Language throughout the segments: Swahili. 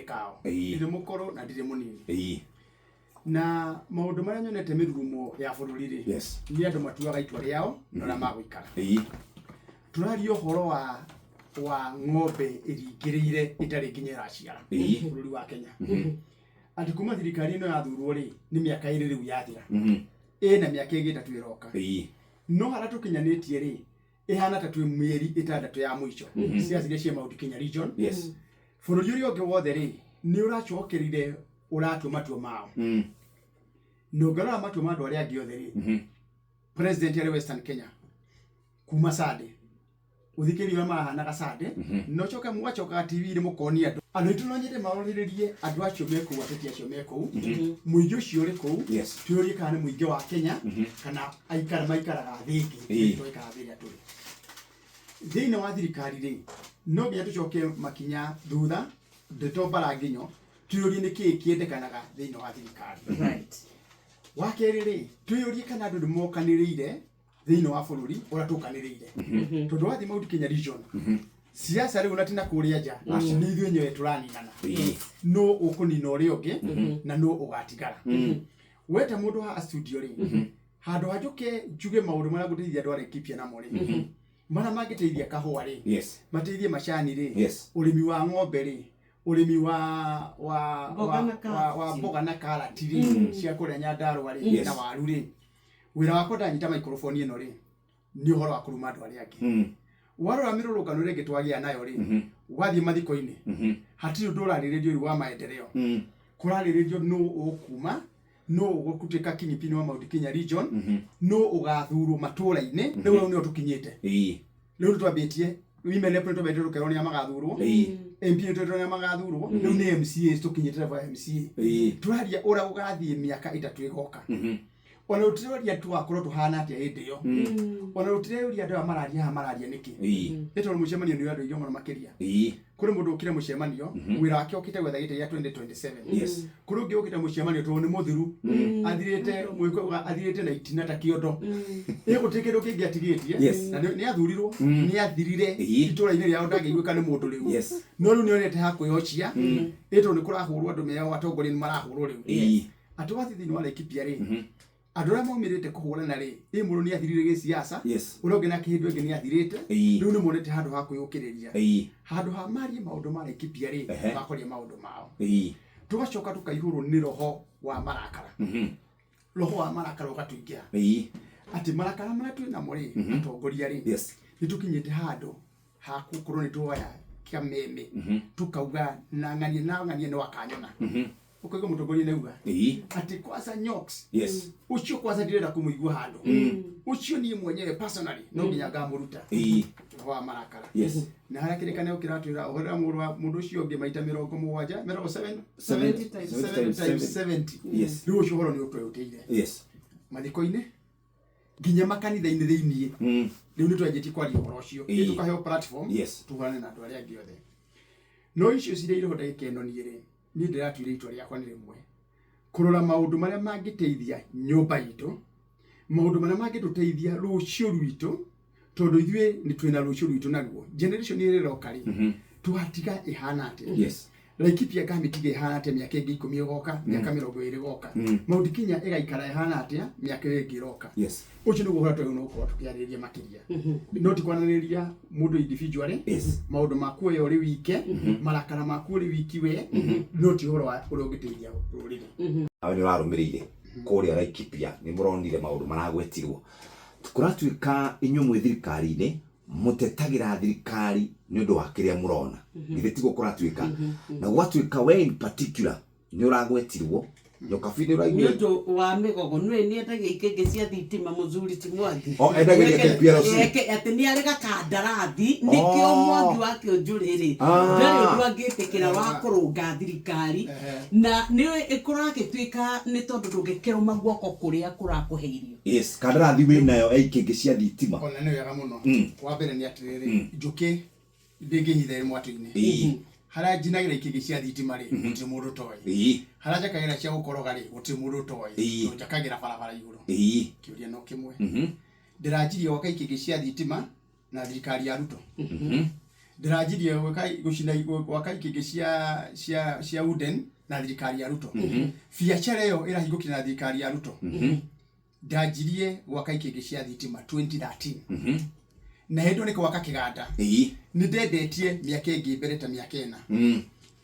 kahinda-inĩ kao ndire mukoro na ndire munini na maundu maria nyonete mirumo ya bururi ri ni andu matuaga itua riao na magwikara turario horo wa ng'ombe iringiriire itari nginya iraciara bururi wa Kenya ati kuma thirikari ino yathurwo ri ni miaka iri riu yathira na miaka ingi tatu iroka no hara tukinyanitie ri ihana tatu mieri itandatu ya mwisho cia ciria cia Mount Kenya region bururi uria ungi wothe ri ni uracokerire uratua matua mao no garara matua ma andu aria angi othe ri president ya Western Kenya kuma Sade uthikirio mahanaga Sade no choka mwachoka TV ri mukoni andu itu no nyende maroririe andu acio meku ateti acio meku muingi ucio ri ku tuurie kana muingi wa Kenya kana aikara maikaraga thiki toika thiria turi thina wa thirikari ri no nginya tucoke makinya thutha ndeto baranginyo tuurie niki kiendekanaga thina wa thirikari wakeri ri tuurie kana andu mokaniriire thina wa bururi ora tukaniriire tondu wathi Mount Kenya region siasa riu natina kuria nja ni ithuĩ nyewe turaninana no ukunina uria ungi na no ugatigara weta mundu ha studio ri handu hajuke njuge maundu maria guteithia andu Laikipia na mori mana magiteithia kahua ri mateithie macani ri urimi wa ng'ombe ri urimi wa mboga na karati ri cia kuria Nyandarua ri na waru ri wira wakwa ndanyita microphone ino ri ni uhoro wa kuruma andu aria angi warora mirurukano rege twagia nayo ri wathi mathiko-ini hatiri undu urariririo wa maendeleo kurariririo no ukuma no ugukuteka kinyipini wa Mount Kenya region no ugathurwo matura-ini riu ni tukinyite riu twambitie wimene printo betero keroni ya magathurwo MP nitwetwo ya magathurwo riu ni MCA tukinyite level MCA turaria ura ugathie miaka 3 igoka ona utiroria tu akorwo tuhana atia hindi yo ona utiroria andu amararia niki eto mucemanio ni andu yomo makiria kuri mundu ukire mucemanio wira wake ukite gwetha gite ya 2027 kuri ungi ukite mucemanio to ni muthiru athirite mwiko athirite na itina ta kiondo gutikiro kingi atigitie na ni athurirwo ni athirire itura-ini riao ndangigwika ni mundu riu no riu ni onete hakuyocia eto ni kurahurwo andu meo atongoria ni marahurwo riu atuwathi thini wa Laikipia ri andu aria maumirite kuhurana ri imuru ni athirire gi siasa uria ungi na kihindu ingi ni athirite riu ni monete handu ha kuyukiriria handu ha mari maundu ma Laikipia ri bakoria maundu mao tugacoka tukaihurwo ni roho wa marakara roho wa marakara ugatuingira ati marakara maria twina muri atongoria ri ni tukinyite handu ha gukorwo ni tuoya kiameme tukauga na ng'ania ni wakanyona ukoiga mutongoria neuga ati kwasa Nyox ucio kwasa ndirenda kumuigua handu ucio ni mwenyewe personally no nginya ngamuruta wa marakara na harakirikane ukiratwira uhora mundu ucio ungi maita 70 riu ucio horo ni utweteire mathiko-ini nginya makanitha-ini thiini riu ni twenjeti kwaria uhoro ucio tukaheo platform tuhane na andu aria angi othe no icio ciria iro ndagika ino ni ri ni ndiratwire itua riakwa ni rimwe kurora maundu maria mangiteithia nyumba itu maundu maria mangituteithia rucio rwitu tondu ithue ni twina rucio rwitu naruo generation iri rokari tuhatiga ihana ate Laikipia kamitiga ihana ate miaka ingi 10 igoka miaka 20 igoka Mount Kenya igaikara ihana ate miaka ingi iroka ucio ni guhora twa no ko tukiariria makiria no tikwananiria mundu individually maundu maku yo ri wike marakara maku ri wiki we no ti horo wa uri ungiteithia ruriri awe ni rarumirire kuria Laikipia ni muronire maundu maragwetirwo kuratuika inyu mwe thirikari-ini mutetagira thirikari ni undu wa kiria murona githeti gukuratuika na gwatuika we in particular ni uragwetirwo yokafini uraigwe ndu wa migogo nwe ni endagia ikenge cia thitima muzuri ti mwathi endagia PLC ati ni arega kandarathi nikio mwathi wake njuriri ndari undu angitikira wa kurunga thirikari na ni ikuragituika ni tondu ndungikero maguoko kuria kurakuheirio kandarathi we nayo ikenge cia thitima ona ni wega muno wa mbere ni atiriri njuki ndingihithe mwatu-ini hara jinagira ikige cia thitima ri muti mundu toyi hara jakagira cia gukoroga ri muti mundu toyi no jakagira barabara iguru kiuria no kimwe ndirajirie waka ikige cia thitima na thirikari ya Ruto ndirajirie gucina gwaka ikingi cia Uden na thirikari ya Ruto. Biacara iyo irahingukira na thirikari ya Ruto. Ndajirie gwaka ikingi cia thitima 2013. Na hendo ni gwaka kiganda. Ni ndendetie miaka ingi mbere ta miaka ena.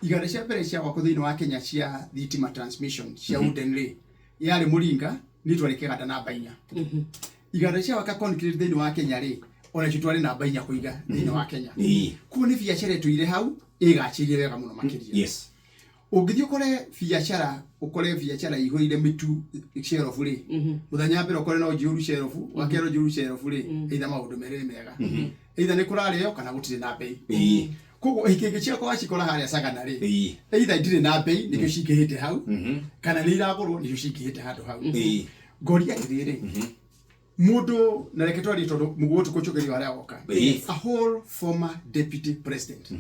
Iganda cia mbere cia gwakwo thiini wa Kenya cia thitima transmission cia Uden ri yari Muringa ni twari kiganda namba 4. Iganda cia gwaka concrete thiini wa Kenya ri ona chitwari namba 4 kuiga thiini wa Kenya. Kuo ni biacara tuire hau igachirie wega muno makiria. Yes. Ugithio kore biacara ihurire mitu sherofu ri muthanya mbere ukore no juru sherofu wakero juru sherofu ri either maundu merere mega either ni kurare yo kana gutire na bei kogo ikingi cia kwa cikora haria sagana ri either ndire na bei nikio cikihite hau kana ni iragurwo nikio cikihite handu hau ngoria riri mundu na reke twari tondu mugutu kuchukiri waria goka a whole former deputy president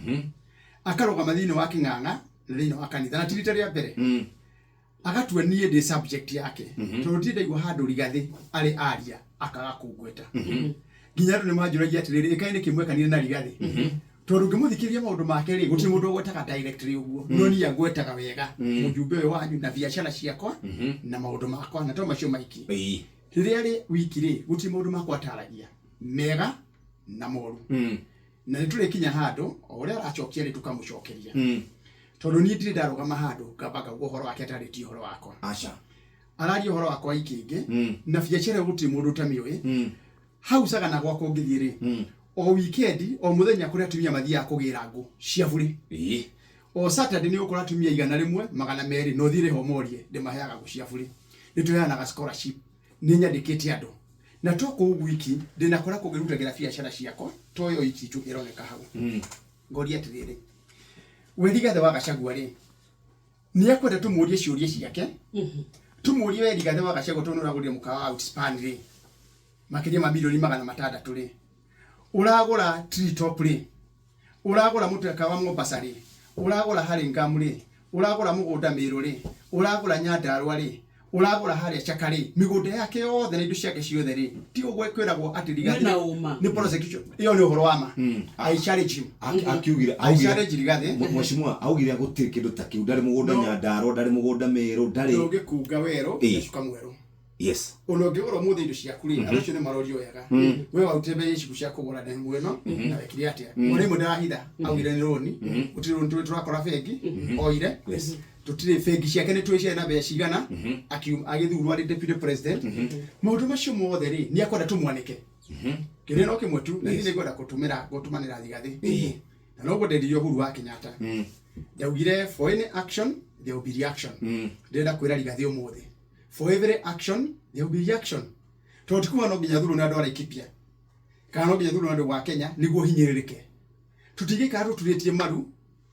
akaroga mathini wa King'ang'a thini wa kanitha na tirita ya mbere agatua nie de subject yake tondu ndire igwa handu Rigathi ari aria akaga kugweta nginya ndo ni majuragia atiriri ikaine kimwe kanire na Rigathi tondu ngimuthikiria maundu make ri gutiri mundu gwetaga directly uguo no ni agwetaga wega mujumbe wanyu na biacara ciakwa na maundu makwa na to macio maiki riria ri wiki ri gutiri maundu makwa ataragia mega na moru na nitule kinya handu oria arachokia ri tukamucokeria tondu ni ndire ndarugama handu ngabaga uhoro wake atariti uhoro wakwa arari uhoro wakwa ikingi na biacara gutiri mundu tamiwe hau sagana gwakwa ngithiri o weekend o muthenya kuri atumia mathia kugira ngo cia buri o Saturday ni ukora atumia igana rimwe magana meri no thire ho morie de maheaga ngo cia buri nituyana scholarship ni nyandikite andu na toko wiki ndina kora kugirutagira biacara ciakwa toyo iki tu ironeka hau ngoria tiriri we Rigathi wa Gachagua ri ni akwenda tumurie ciurie ciake tumurie we Rigathi wa Gachagua tonora guria mukawa outspan ri makiria mabilioni magana matandatu ri uragura tree top ri uragura muteka wa Mombasa ri uragura Haringamu ri uragura mugunda Miru ri uragura Nyandarua ri uragura haria Chakari migunda yake yothe na indo ciake ciothe ri ti ugwe kwiragwo ati Rigathi ni prosecution iyo ni uhoro wa ma I challenge him akiugira Rigathi mweshimwa augire gutiri kindu ta kiu ndari mugunda Nyandarua ndari mugunda Miru ndari ndoge kuga wero cuka mweru yes unoge oro muthe indo ciaku ri acio ni marorio wega we wautebe ciku cia kugura na mweno na wekire atia muri mudahitha augire ni roni utiri roni turakora fegi oire tutire fegi ciake ni twiciana na mbeca cigana agithurwo ari deputy president maundu macio mothe ri ni akwenda tumwanike kire no kimwe tu na ni ngwenda gutumanira Rigathi na no gudedirio Uhuru wa Kenyatta ndaugire for any action there will be reaction ndenda kwira Rigathi umuthi for every action there will be reaction tondu kuma no nginya thuru na andu araikipia kana no nginya thuru na andu wa Kenya niguo hinyiririke tutigika tuturitie maru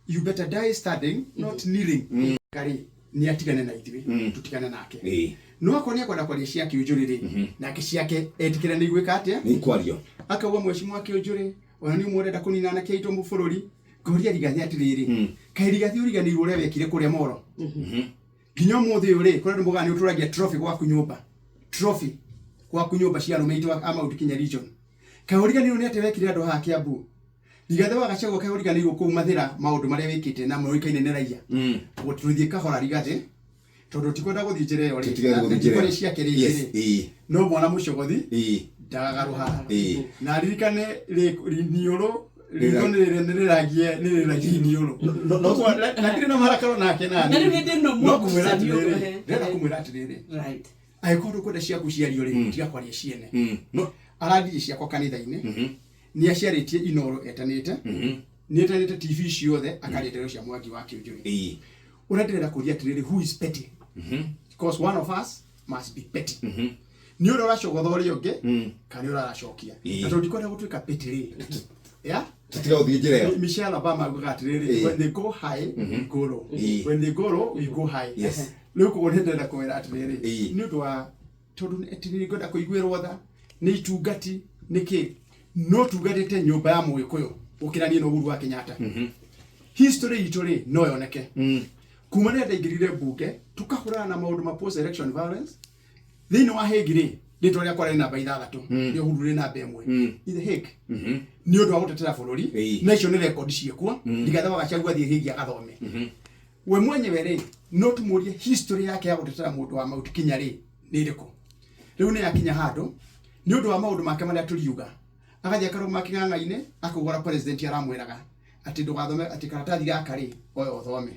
you better die standing not kneeling kari ni atigane na ithiwe tutigane nake no akonia kwenda kwaria ciake ujuriri nake ciake etikira ni gwika atia ni kwario akawa mweshimwa wake ujuri ona ni murenda kunina na keito mu bururi ngoria Rigathi atiriri kai Rigathi uriganirwo uria wekire kuria moro nginya muthi uri kore ndumugani uturagia trophy kwa kunyumba cia rumeitwa ama utikinya region kauriganirwo ni ate wekire andu ha Kiambu Rigathi wa Gachagua kauriganirwo kumathira maundu maria wikite na moikaine ne raia gututhie kahora Rigathi tondu tikwenda guthie njire yo ri kore cia kiri no mwana mucogothi ndagaruha na ririkane rinioro niriragie niuro na kire no marakaro nake nani no kumwira atiriri right aikorwo kwenda ciaku ciario ri tiga kwaria ciene no arathie ciakwa kanitha-ini ni aciaritie Inoro etanite ni etanite TV ciothe akaretero cia Mwangi wa Kiunjuri unaendelea kuria atiriri who is petty because one of us must be petty ni ura racogothoria ungi kana ura racokia na tundikwenda gutuika petty ri ya tutiga uthie njira yo Michelle Obama gugatiriri when they go high we go low when they go low we go high yes luko wonendera kwera atiriri ni undu wa tondu atiriri ngoda kuiguirwo tha ni itungati niki no tugatete nyumba ya Muikuyu ukiranie no Uhuru wa Kenyatta history itore no yoneke kumane ndaingirire bunge tukahurana na maundu ma post election violence thini wa hegire rĩtwa rĩakwa rĩ namba 6 nĩ Uhuru rĩ namba 1 in the Hague nĩ ũndũ wa gũtetera bũrũri na icio nĩ record ciĩkuo ndigatha Gachagua athiĩ Hague agathome we mwenyewe rĩ no tũmũrie history yake ya gũtetera mũndũ wa Mount Kenya rĩ nĩ ĩrĩkũ rĩu nĩ yakinya handũ nĩ ũndũ wa maũndũ make marĩa tũriuga agathia karũma king'ang'a-inĩ akugora president aramwĩraga atĩ ndũgathome atĩ karatathi gaka rĩ oyo thome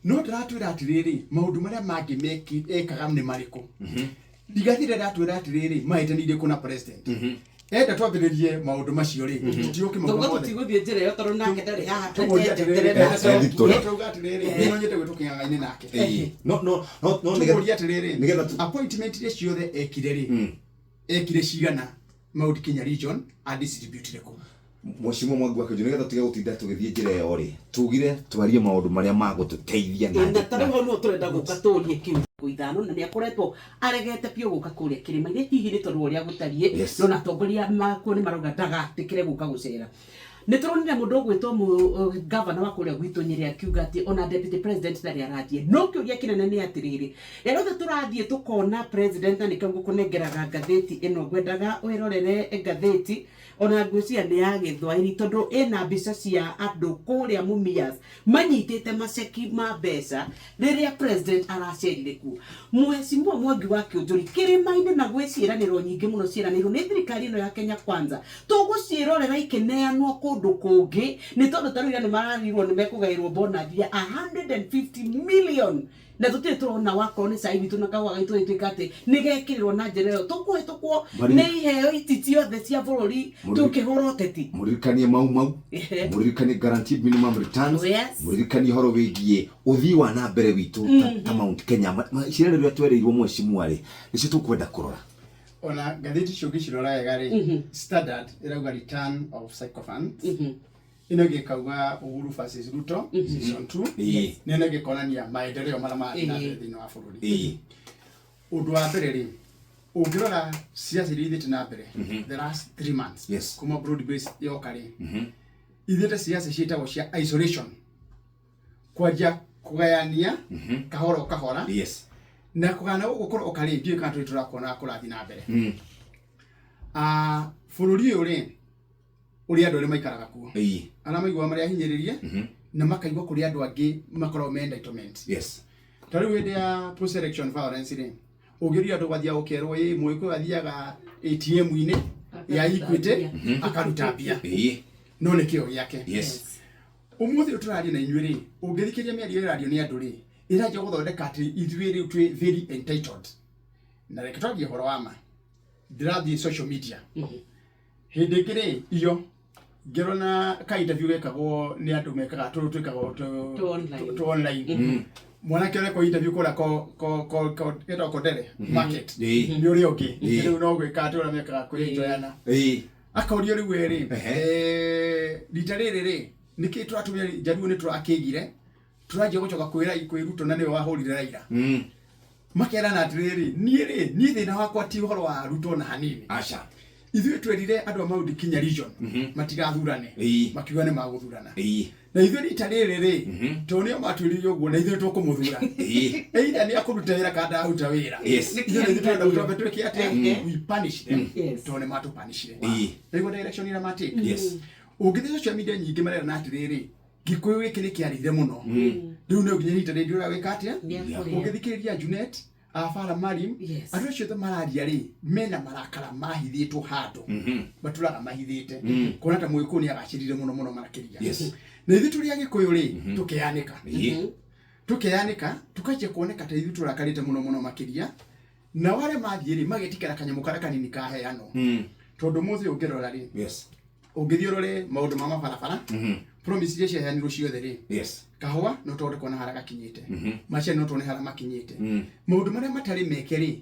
no ndĩratwĩra atĩrĩrĩ maũndũ marĩa mangĩ ekaga nĩ marĩkũ ndigathire ndatwĩra atĩrĩrĩ mahĩtanĩire kuna president enda twambĩrĩrie maũndũ macio rĩ tũtiũke maũndũ mothe tũgũthiĩ njĩra ĩyo tondũ nake ndarĩ haha tũgũthiĩ atĩrĩrĩ no nyende gwĩtũkia king'ang'a-inĩ nake tũgũthiĩ atĩrĩrĩ appointment iria ciothe ekire rĩ ekire cigana Mount Kenya region a distribute reko Mheshimiwa Mwangi wa Kĩũnjũ nigetha tutige gũtinda tũgĩthiĩ njĩra ĩyo rĩ tugire twarie maũndũ marĩa magũtũteithia na tarĩho no tũrenda gũka tũrie kiugo ithano na nĩ akoretwo aregete pio gũka kũrĩa kĩrĩma-inĩ hihi nĩ tondũ ũrĩa gũtariĩ no na atongoria makuo nĩ marauga ndagatĩkĩre gũka gũcera nĩ tũronire mũndũ ũgwĩtwo governor wa kũrĩa gwitũ Nyeri akiuga atĩ ona deputy president ndarĩ arathiĩ no kĩũria kĩnene nĩ atĩrĩrĩ rĩrĩa tũrathiĩ tũkona president na nĩkĩo ngũkũnengeraga ngathĩti ĩno ngwendaga wĩrorere ngathĩti ona ngwĩciria nĩ ya Gĩthwaĩri tondũ ĩna mbica cia andũ kũrĩa Mumias manyitĩte maceki ma mbeca rĩrĩa president aracerire kuo Mheshimiwa Mwangi wa Kĩũnjũ kĩrĩma-inĩ na gwĩciĩranĩro nyingĩ mũno ciĩranĩirwo nĩ thirikari ĩno ya Kenya Kwanza tũgũciĩrorera ikĩneanwo kũndũ kũngĩ nĩ tondũ tarĩu nĩ mararirwo nĩ mekũgaĩrwo bonathi ya 150 million na tutirĩ turona wakorwo nĩ cai witũ na kawa gaitũ ĩtuĩka atĩ nĩ gekĩrĩrwo na njĩra ĩyo tũkũhĩtũkwo nĩ iheo iti ciothe cia bũrũri tũkĩhũra ũteti mũririkanie mau mũririkanie guaranteed minimum returns mũririkanie horo wĩgiĩ ũthii wa na mbere witũ ta Mount Kenya ciĩranĩro iria twereirwo Mheshimiwa rĩ nĩcio tũkwenda kũrora ona ngathĩti icio ngĩcirora wega rĩ Standard ĩrauga return of sycophants ino gĩkauga Uhuru versus Ruto season 2 nene gĩkonania maendeleo marĩa marĩ na thĩinĩ wa bũrũri ũndũ wa mbere rĩ ũngĩrora ciaca iria ithĩte na mbere the last 3 months kuma broad base yoka rĩ ithĩte ciaca ciĩtagwo cia isolation kwanja kũgayania kahora na kũgana gũkorwo ũkarĩ ndiũ kana tũrakona kũrathi na mbere bũrũri ũyũ rĩ uri andũ arĩa maikaraga kuo ana maigua marĩa hinyĩrĩrie na makaigua kũrĩ andũ angĩ makorwo me entitlement tarĩu hĩndĩ ya post election violence rĩ ũngĩria andũ gathia ũkerwo mũĩkũ athiaga ATM-inĩ ya Equity akaruta mbia no nĩ kĩo gĩake ũmũthĩ tũraria na inyuĩ rĩ ũngĩthikĩria mĩario ĩrario nĩ andũ rĩ ĩranjia gũthondeka atĩ ithuĩ rĩu twĩ very entitled na reke twarie ũhoro wa ma ndĩrathiĩ social media hĩndĩ ĩngĩ rĩ iyo ngĩrona ka interview gekagwo nĩ andũ mekaga twĩkagwo tu online mwanake ũrĩa kwa interview kũrĩa ko Kodere market nĩ ũrĩa ũngĩ rĩu no gwĩka atĩ ũrĩa mekaga kwĩjoyana akaũrio rĩu rĩ rita rĩrĩ rĩ nĩkĩ tũratumia Jaluo nĩ tũrakĩgire tũranjia gũcoka kwĩruto na nĩwe wahũrire Raila makerana atĩrĩrĩ niĩ thĩna wakwa ti ũhoro wa Ruto na hanini aca ithuĩ twerire andũ a Mount Kenya region matigathurane makiuga nĩ magũthurana na ithuĩ rita rĩrĩ rĩ tonio matwĩrire ũguo na ithuĩ tũkũmũthura either nĩ akũruta wĩra kana ndaruta wĩra ithuĩ twenda gũtwamba twĩke atĩ we punish them tone matũ punish them direction ĩrĩa matake ũngĩthie social media nyingĩ marera na atĩrĩrĩ Gĩkũyũ gĩkĩ nĩ kĩarire mũno rĩu no nginya hita rĩndĩ ũrĩa wĩka atĩa ũngĩthikĩrĩria Junet Afara Marim andũ acio othe mararia rĩ mena marakara mahithĩtwo handũ matũraga mahithĩte kuona ta mũĩkũ nĩ agacirire mũno makĩria na ithuĩ tũrĩ Agĩkũyũ rĩ tũkeyanĩka tũkanjia kuoneka ta ithuĩ tũrakarĩte mũno makĩria na wale mathiĩ rĩ magetikĩra kanyamũ karĩa kanini kaheanwo tondũ mũthĩ ũngĩrora rĩ ũngĩthiĩ ũrore maũndũ ma mabarabara promise iria ciaheanirwo ciothe rĩ kahũa no tondũ kona haraka kinyĩte macani no tondũ haraka makinyĩte maũndũ marĩa matarĩ meke rĩ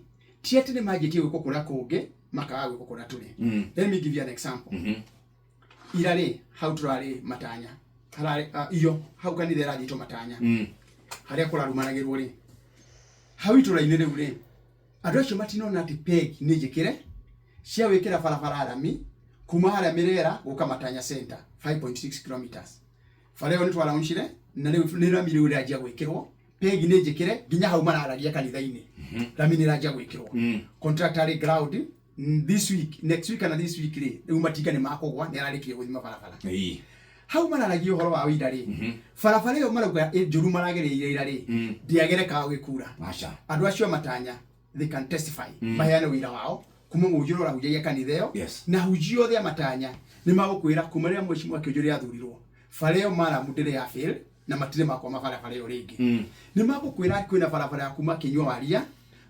ti atĩ nĩ manjĩtie gwĩkwo kũrĩa kũngĩ makaga gwĩkwo kũrĩa tũrĩ let me give you an example ira rĩ hau tũrarĩ Matanya hararĩ iyo hau kanitha ĩrathĩtwo Matanya harĩa kũrarumanagĩrwo rĩ hau itũra-inĩ rĩu rĩ andũ acio matinona atĩ peg nĩ njĩkĩre cia gwĩkĩra barabara rami kuma harĩa Mĩrera gũka Matanya center 5.6 kilometers fareo nĩ twaraunchire na rĩu nĩ rami rĩu rĩanjia gwĩkĩrwo pegi ne jikire ginya hau mararagia kanitha-ini ramini raja gwikirwo contractor ground this week next week and this week ri umatika ni makogwa ni ararikirie guthima barabara hau mararagia uhoro wa wira ri barabara yo marauga njuru maragereire ira ri ndiagere ka gikura andu acio matanya they can testify bayana wira wao kuma mujiro rahujia kanitha yo na hujio thia matanya ni magukwira kumaria mwecimu akijuri athurirwo fareo mara mudire ya fail na matire makwa mabarabara yo ringi ni magukwira kwina barabara kuma kinywa waria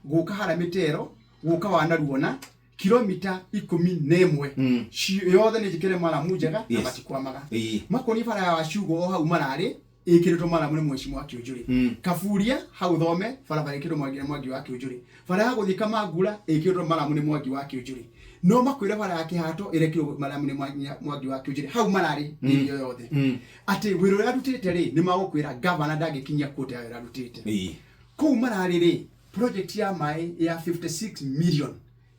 guka hara mitero guka wana ruona kilomita 11 yothe ni jikire mara mujega na batikwamaga makoni bara ya washugo o hau marari ikirito mara muri mwecimu akijuri kafuria hau thome barabara ikiro mwagi wa akijuri bara ya guthika magura ikirito mara muri mwagi wa akijuri no makwira bara yake hato irekiro mara muri mwagi wa akijuri hau marari ni yothe ati wiro yarutite ri ni magukwira governor ndagikinya kote ya yarutite ku marari ri project ya mai ya 56 million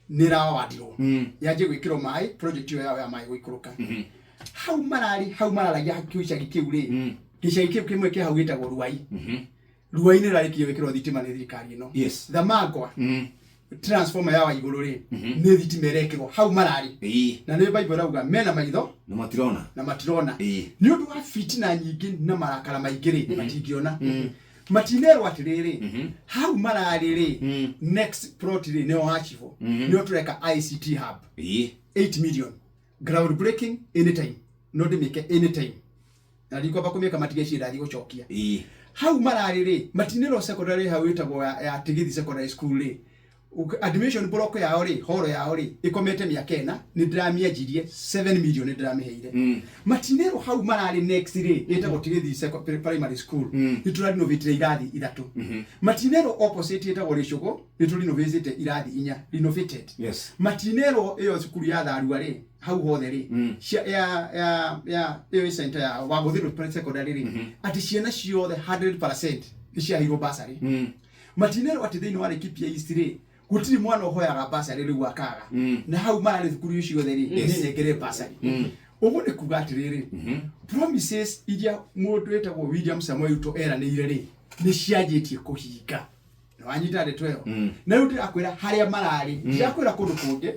nira wadiro yaje gwikiro mai project yo ya mai gwikuruka hau marari ya kiucha gikiure kisha kimwe kia hawita go ruai ni rari kiyo gwikiro thitima ni thirikari no thamagwa transformer ya iguru ri ni thitima rekiro hau marari na ni bible rauga mena maitho na matirona ni undu wa fitina nyingi na marakara maingiri matingiona matinero atiriri hau marari ri next plot ri no achivo ni otureka ICT hub 8 million ground breaking anytime no de make anytime na liko bakomeka matigeshi ndathi gucokia hau marari ri matinero secondary hau itagwo ya Tigithi secondary school ri admission block ya ori horo ya ori ikomete miakena ni dramia jirie 7 million ni dramiheire matinero hau marari next ri itagwo Tigithi secondary primary school iturari no vitire irathi ithatu matinero opposite itagwo rishugo ituri no visit irathi 4 renovated matinero iyo cukuru ya tharua ri hau hothe ri ya center ya Waguthiru secondary ri ati ciana ciothe 100% ni cia hiro basari matinero ati thini wa Laikipia East ri gutiri mwana hoyaga basari ri gwakaga na hau marari thukuru icio theri ni ngere basari ugu ni kuga atiriri promises iria mundu etagwo William Samoei Ruto era ni ireri ni cianjitie kuhinga na wanyita retweyo na ruti akwira haria marari ciakwira kundu kungi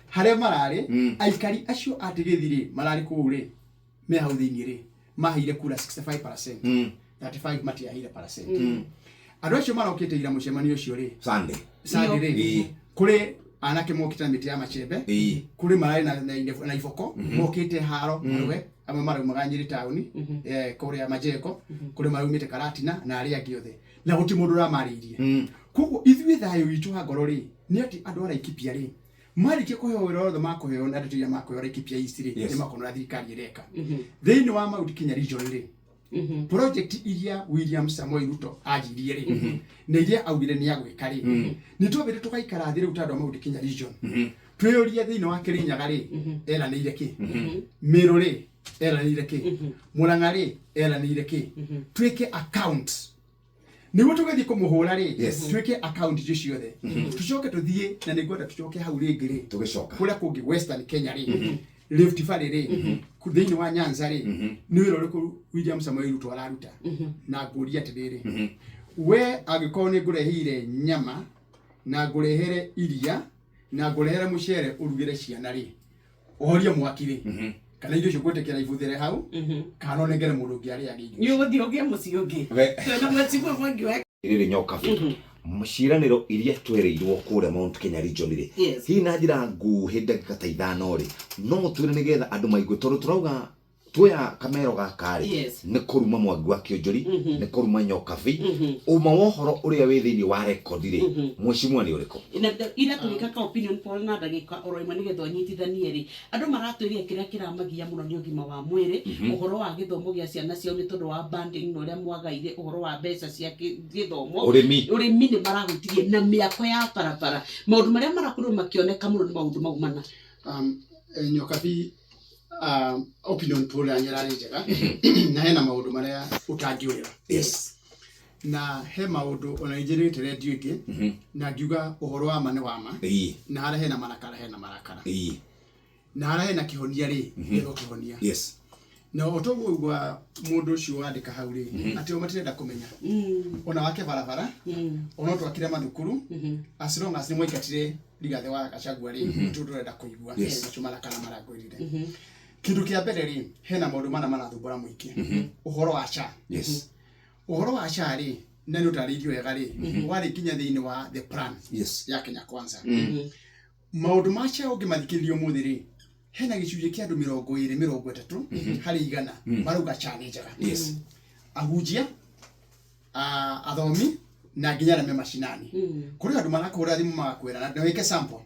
haria marari aikari acio atigithiri marari kuure me hau thini ri mahire kura 65% 35 mati ahire %. Andu acio marokite ira mucemanio ucio ri Sunday ri kuri anake mokita miti ya machembe kuri marari na ifoko mokite haro mwe amwe mara maganyiri town kuri ya majeko kuri marumite Karatina na ari agiothe na guti mundu ra maririe kugo ithui thayo witu hagoro ri ni ati andu ara Laikipia ri mari ke kuheo wiro othe makuheo na ndeto ya makuheo Laikipia East ri ni makono thirikari ireka thini wa Mount Kenya region ri project iria William Samoei Ruto ajirie ri na iria augire ni agwika ri ni twabire tukaikara thire utando Mount Kenya region twioria thini wa Kirinyaga ri era ni ireki Meru ri era ni ireki Murang'a ri era ni ireki twike account ni gutu gathi kumuhura ri twike account icio ciothe tucoke tuthie na ni gwenda tucoke hau ringi ri tugicoka kuria kungi Western Kenya ri Rift Valley ri kuthini wa Nyanza ri ni wiro riku William Samoei Ruto araruta na nguria atiriri we agikoo ni ngurehire nyama na ngurehere iria na ngurehere mucere urugire ciana ri ohoria mwaki ri kana irio cio gwetekera ibuthere hau kana onengere mundu ngi ari agi ni uguthiogia muciongi na mwecimu mwangi wa iri nyoka muciraniro iria twereirwo kure Mount Kenya region ri hi na njira nguhi ndagika ta 5 ri no twire nigetha andu maigwe toru turauga tuya kamero gakari ni kuruma mwangi wa kionjori ni kuruma nyokabi uma wohoro uria wi thini wa record ri mweshimwa ni uriko ina tulika ka opinion poll na ndagika oroima nigetho nyitithanie ri andu maratwiria kiria kiramagia muno ni ugima wa mwiri uhoro wa githomo gia ciana cio ni tondu wa banding no ria mwagaire uhoro wa mbeca cia githomo urimi ni maragutirie na miako ya barabara maundu maria marakorwo makioneka muno ni maundu maumana nyokabi opinion poll ya nyarari njega na hena maundu maria utangiurira na he maundu ona injirite radio ingi na ngiuga uhoro wa mane wama na hara hena marakara na hara hena kihonia ri ndio kihonia na otogo gwa mundu cio wandika hauri ati o matirenda kumenya ona wake barabara ona twakire mathukuru as long as ni mwaikatire Rigathi wa Gachagua ri turenda kuigua cumara kana marangwirire kindu kia mbere ri hena maundu mana marathumbura muingi uhoro wa SHA uhoro wa SHA ri na ni utaririo wega ri wari kinya thiini wa the plan ya Kenya Kwanza maundu ma SHA ungimathikiririo muthiri hena gicunje kia andu 20-30 hari igana maruga SHA ni njega ahujia athomi na nginya na mashinani kuri andu marakura thimu makwira na ndawike sample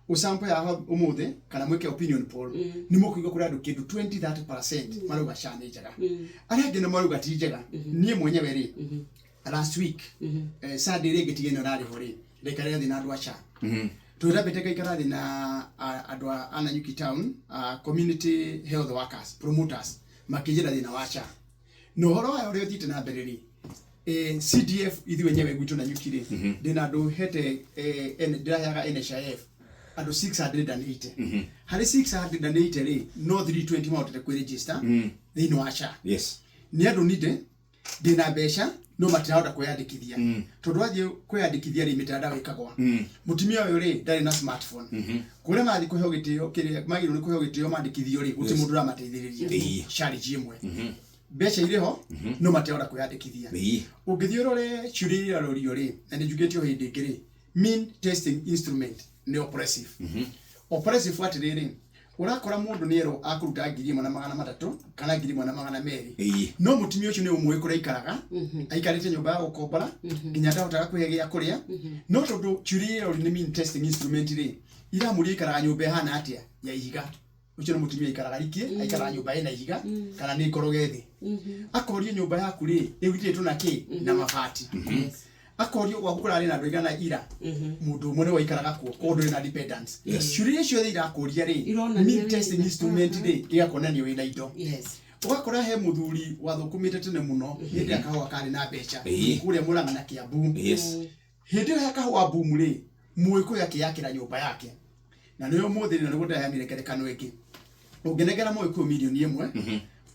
usample ya umuthe kana mwike opinion poll ni mukuiga kuri andu kindu 20-30% maruga SHA ni njega aria ngina maruga ti njega nie mwenyewe ri last week Sunday ri gitigeno rari hori rekare thina andu a SHA twira beteka ikara thina andu a Nanyuki town community health workers promoters makijira thina wa SHA no horo wa uri thite na bereri CDF ithiwe nyewe gwitu Nanyuki ri ndina andu hete ndirayaga NHIF andu 680 hari 680 ri no 320 mautete kwi register thina wa SHA ni andu nide ndina besha no matirauda kwiyandikithia tondu athie kwiyandikithia ri mitandao ikagwa mutimia uyu ri ndari na smartphone kure mathi kuheo gitio kire magiro ni kuheo gitio mandikithio ri guti mundu ramateithiriria shari jimwe besha iriho no matirauda kwiyandikithia ungithiorore churira rorio ri na njugitio hindi ngiri mean testing instrument ni oppressive oppressive atiriri urakora mundu niero akuruta 1,300 kana 1,200 no mutimio ucio ni umwe kura ikaraga aikarite nyumba ya gukombora nginya ndahota kuhegia kuria no tondu churiro ni mean testing instrument ri ira muri ikaraga nyumba hana atia ya ihiga ucio ni mutimio ikaraga rikie aikaraga nyumba ina ihiga kana ni ikorogethi akorie nyumba yaku ri igititwo na ki na mabati akorio wa gukura ri na andu igana ira mundu umwe wa ikaraga kuo kondu na dependence shuri cio ira kuria ri mean testing instrument ri igakonanio ina indo ugakora he muthuri wathukumite tene muno hindi akahwa kari na becha kuria Murang'a na Kiambu hindi ya kahwa boom ri mwiko yake yakira nyumba yake na niyo muthiri na niguta ya mirekerekano iki ungenegera mwiko milioni imwe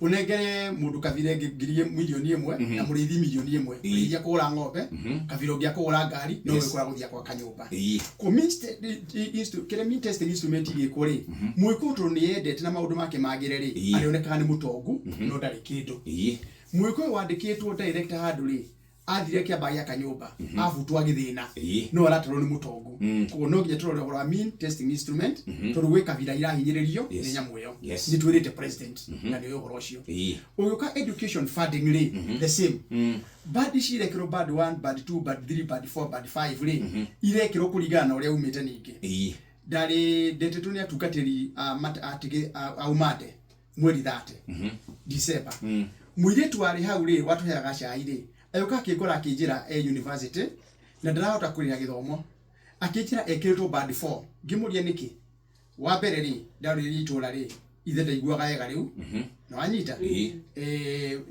unegere mundu kavire ngirie milioni imwe na murithi milioni imwe iria kugura ng'ombe kaviro gia kugura ngari no wikora guthia kwa kanyumba ku mean testing instrument igikuri mwiko tu ni endete na maundu make magireri arioneka ni mutongu no ndari kindu mwiko wandikitwo director handuri athire kiamba ya kanyumba avutwa githina no aratoro ni mutongu ko no nginya turore gora mean testing instrument turugwe kavira ira hinyiririo ni nyamuyo ni twirite president na niyo gorocio uyuka education funding ri the same bad shire kiro bad 1 bad 2 bad 3 bad 4 bad 5 ri ire kiro kuligana uria umite ningi ndari ndetetu ni atukatiri atige aumate mweri 30 December mwiretu ari hau ri watu heaga SHA ri ayuka akikora akijira university na ndarahota kurira githomo akijira ekirito band 4 ngimuria niki wa mbere ri ndariri itura ri ithe ndaiguaga wega riu na wanyita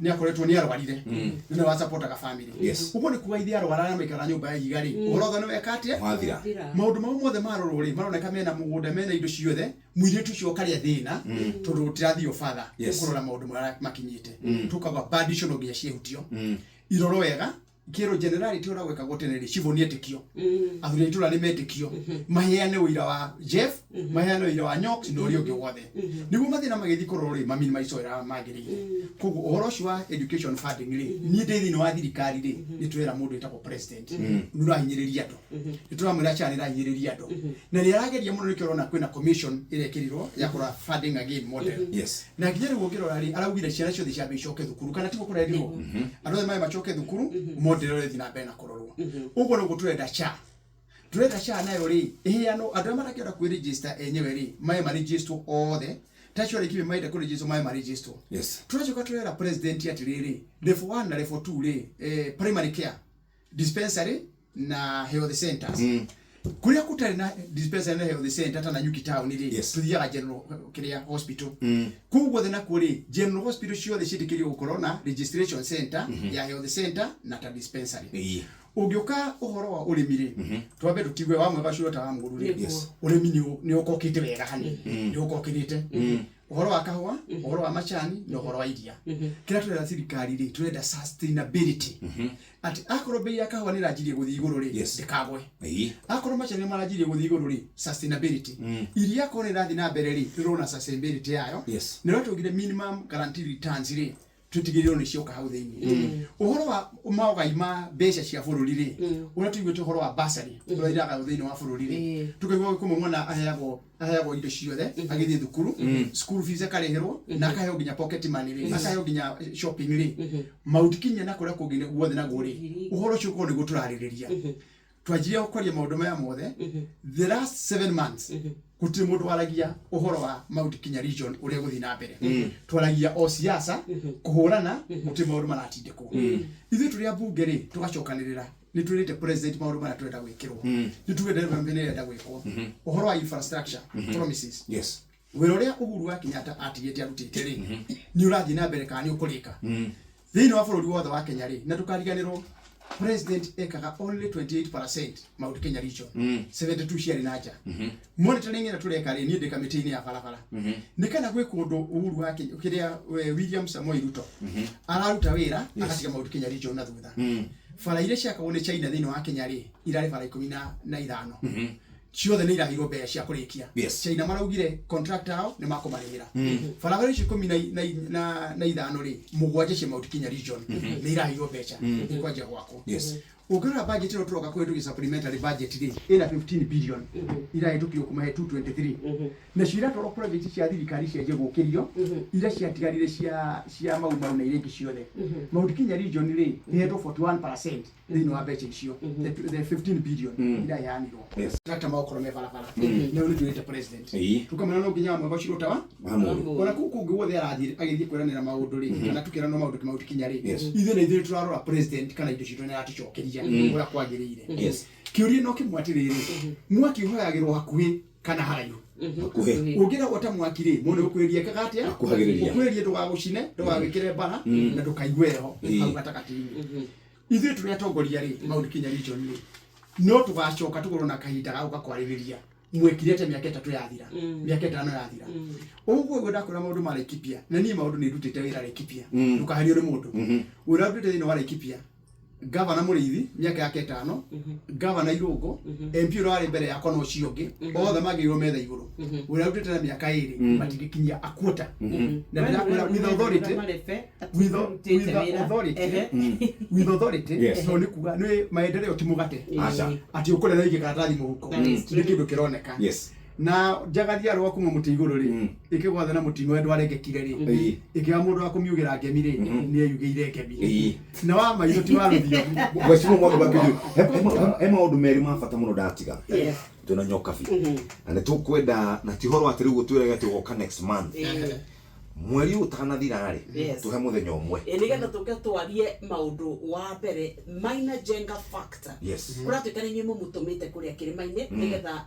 ni akoretwo ni arwarire ni wa supportaga family uko ni kuwa ithe arwara na maikara nyumba ya ihiga ri urotho ni wekate maundu mau mothe maroro ri maroneka mena mugunda mena indo ciothe mwiritu cio karia thina tondu tirathio father ukurora maundu mara makinyite tukaba bad cio no nginya ciehutio iroro wega kiro generality ora gweka goteneri civonie tikio athuri itura ni metikio maheane uira wa Jeff maheane uira wa Nyox no rio giwothe nigu mathina magithi kurori mamini maicoera magirire kugu uhoro wa education funding ri ni ndethi no athirikari ri nitwera mundu etako president nura hinyiriria ndo nitura mwira chani ra hinyiriria ndo na ri arageria muno nikiro na kwina commission irekirirwo ya kura funding again model na nginya rigo ngirora ri araugire ciana ciothe cia bicoke thukuru kana tiko kurerirwo andu mai macoke thukuru model ri thina bena kurorwo ugo no guturenda SHA nayo ri ihiano andu marakiora ku register enyewe ri mai ma register othe tacho ri kibe mai da ku register mai ma register turachoka turera president atiriri level 1 na level 2 ri primary care dispensary na health centers kuria kutari na dispensary na health center ta Nanyuki town ri tuthiaga general kiria hospital kugo thina kuri general hospital ciothe citikiri corona registration center ya health center na ta dispensary ugioka uhoro wa urimire twambe tutigwe wamwe bacuro ta mugurure urimi ni ukokite wega hani ni ukokirite uhoro wa kahua uhoro wa machani na uhoro wa iria kira turera thirikari ri turenda sustainability ati akoro bei ya kahua ni rajirie guthi iguru ri ndikagwe akoro machani marajirie guthi iguru ri sustainability iria ko ni rathi na mbere ri turona sustainability yayo ni ro tugire minimum guaranteed returns ri tutigiriro ni cio kahau thiini uhoro wa maugai ma mbeca cia bururi ri ura tuigwete uhoro wa basari ura iraga thiini wa bururi ri tukaigwa kumwana aheagwo indo ciothe agithie thukuru school fees akarihirwo na akaheo nginya pocket money ri akaheo nginya shopping ri mautikinya na kuria kungine guothe na guri uhoro ucio ko ni guturaririria twajiria gukoria maundu maya mothe the last 7 months kuti mundu waragia uhoro wa Mount Kenya region uria guthi na mbere twaragia o siasa kuhurana kuti maundu maratindikwo ithu turi abunge ri tugacokanirira ni twirite president maundu mara twenda gwikirwo ni tugende mbere enda gwikwo uhoro wa infrastructure promises wira uria Uhuru wa Kenyatta atigite arutite ri ni urathi na mbere kana ni ukurika thiini wa bururi wothe wa Kenya ri na tukariganirwo president ekaga only 28% Mount Kenya region 72 ciari naja monitoring ina tureka ri ni ndi committee ni ya barabara nikana gwe kundu Uhuru wa Kenya kiria William Samoei Ruto araruta wira agatiga Mount Kenya region na thutha fara ile cia kawone China thini wa Kenya ri irari fara 15 ciothe ni irahirwo mbeca cia kurikia China maraugire contractor hao ni makumarihira barabara icio 15 ri mugwanje cia Mount Kenya region ni irahirwo mbeca kwanja gwako ukira budget ro turoka kwetu ki supplementary budget ri ina 15 billion ira itukio kuma he 223 na cira toro project cia thirikari cia gukirio ira cia tigarire cia maumau na irengi ciothe Mount Kenya region ri heto 41% thini wa mbeca icio the 15 billion ira yanirwo tata maokoro me barabara na uri tuite president tukamena no nginya mwe bashiro tawa ona kuku guothe arathire agithie kwiranira maundu ri kana tukira no maundu Mount Kenya ri ithe na ithe turarora president kana indo citone aticokeria ura kwagirire kiuria no kimwatirire mwaki hoyagirwo hakuhi kana haraihu ugira gota mwaki ri mundu ukwiria kagatia ukwiria ndugagucine ndugagikire bara na ndukaigweho hau gatakatini ithe turi atongoria ri Mount Kenya region ri no tugacoka tugoro na kahinda ga gukwaririria mwekirete miaka 3 yathira miaka 5 yathira uguo gwenda kura maundu mara Laikipia na ni maundu ni rutite wira Laikipia ndukahario ni mundu urarutite thini wa Laikipia Governor Muriithi miaka yake 5 Governor Irungu MP rari mbere yakwa no ciongi othe magirwo metha iguru urarutite na miaka 2 matigikinyia akuota na ndakora with authority so ni kuga ni maendeleo timugate ati ukorera iki karatathi muhuko ni kindu kironeka na jagathia ro kuma muti iguru ri ikigwatha na muti no ndwarengekire ri ikiga mundu akumiugira ngemi ri ni ayugire ngemi na wa maitho ti waruthio gwacimo mwandu bakiru ema undu meri mafata muno ndatiga tuna nyoka fi na ni tukwenda na tihoro atiri gutwira gatugoka next month mweri utanathirari tuhe muthenya umwe nigetha tuke twarie maundu wa mbere minor gender factor uratuikana nyumo mutumite kuria kirimaine nigetha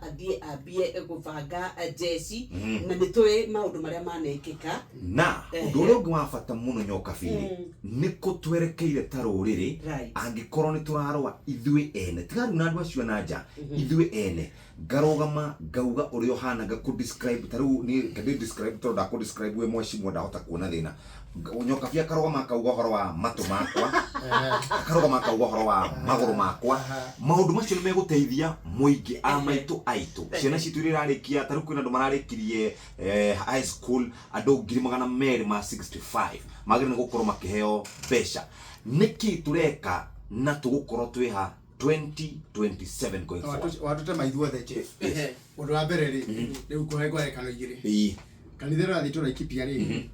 ambie gubanga jesi na nitwe maundu maria manekika na undu ungi wa bata muno nyoka fini niko twerekeire taruriri angikorwo ni turarwa ithwe ene tigaru na andu acio na nja ithwe ene garogama gauga urio hana ga ku describe taru ni kadi describe to da ku describe we mwashi mwa ndahota kuona thina nyoka fia karogama kauga horo wa matu makwa karogama kauga horo wa maguru makwa maundu macio ni meguteithia muingi amaitu aitu ciana citu irarikia taru kwina ndu mararikirie high school andu 265 magire gukorwo makiheo besha niki tureka na tugukorwo twiha 2027 going forward watu maithuo the chief undu wa mbere ri riu kuhegwa rekano igiri kanitha ra thitu Laikipia ri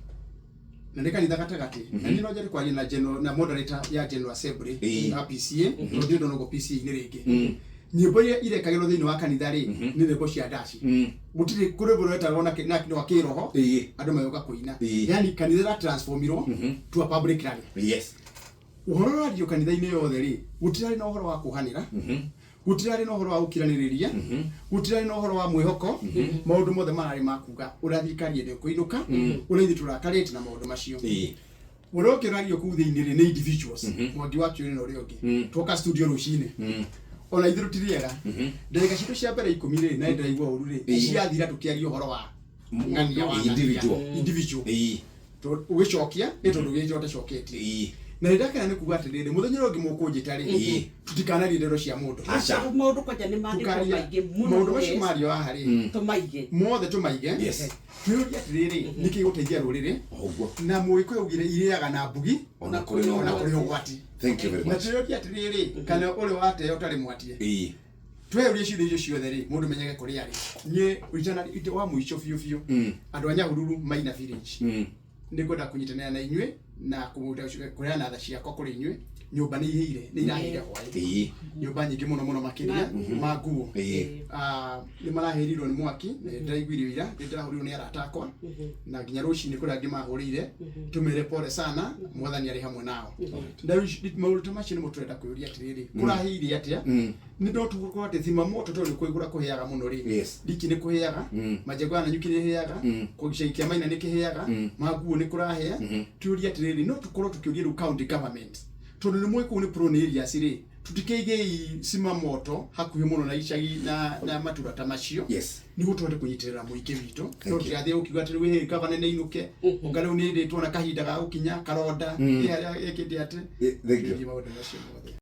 na ndeka nitha gatagati na ni no jeri kwa na general na moderator ya General Assembly na PCA ndio ndo PCA ni ringi nyimbo ile kagero thini wa kanitha ri ni thimbo cia dashi gutiri kuri bureta rona na kindo kiroho andu mayoka kuina yani kanitha ra transformirwo to a public rally uhoro radio kanitha-ini yothe ri gutirari na uhoro wa kuhanira gutirari na uhoro wa ukiraniriria gutirari na uhoro wa mwihoko maundu mothe marari makuga urathikari ende kuinuka urithi turakarite na maundu macio uroke radio ku thiini ri ni individuals mwangi wa kiuri no riongi twoka studio rucine ona ithiru tiriega ndeka citu cia mbere 10 ri na ndaigua uru ri ciathira tukiaria uhoro wa ng'ania wa individual ugicokia ni tondu gä njota coketie na ndakana nä kuga atä rä rä må thenya å ngä må kå njä tarä tutikanarie ndero cia må ndå maå ndå macio mario haha rä mothe tå maige twä å ria atä rä rä nä kä gå teithia rå rä rä na må gä kå yaugire irĩaga na mbugi ona kå rä å gwati na twä å ria atä rä rä kana å rä wateo å tarä mwatie tweũrie ciũria icio ciothe rĩ mũndũ menyage kũrĩa arĩ niĩ ũritana ite wa mũico biũ biũ andũ a Nyahururu Maina Village nĩ ngwenda kũnyitanĩra na inyuĩ na kũheana tha ciakwa kũrĩ inyuĩ nyũmba nĩ ihĩire nĩ irahĩire hwaĩ nyũmba nyingĩ mũno mũno makĩria ma nguo nĩ marahĩrirwo nĩ mwaki ndĩraiguire ira ndĩrahũrirwo nĩ arata akwa na nginya rũcinĩ kũrĩa angĩ mahũrĩire tũmĩre pole sana mwathani arĩ hamwe nao maũndũ macio nĩ mũtũrenda kwĩũria atĩrĩrĩ kũrahĩire atĩa nĩ ndo tugukorwo atĩ thima moto tondũ kũigũra kũhĩaga mũno rĩ ndiki nĩ kũhĩaga Majengo na Nyuki nĩ hĩaga kũgicaikia Maina nĩ kĩhĩaga Maguo nĩ kũrahĩa tuũria atĩrĩrĩ no tũkorwo tũkĩũria rĩu county government tondu nä mwä kå nä prone areas rä tutikeigei sima moto hakuhä må no na icagi na matura ta macio nä gå tåhote kå nyitä rä ra må ingä witå no tigathiä gå kiuga atä rä wä gavana nä inå ke onga rä u nä ndä two na kahinda ga gå kinya karonda ä harä a ä kä ndä atä maå ndå macio mothe.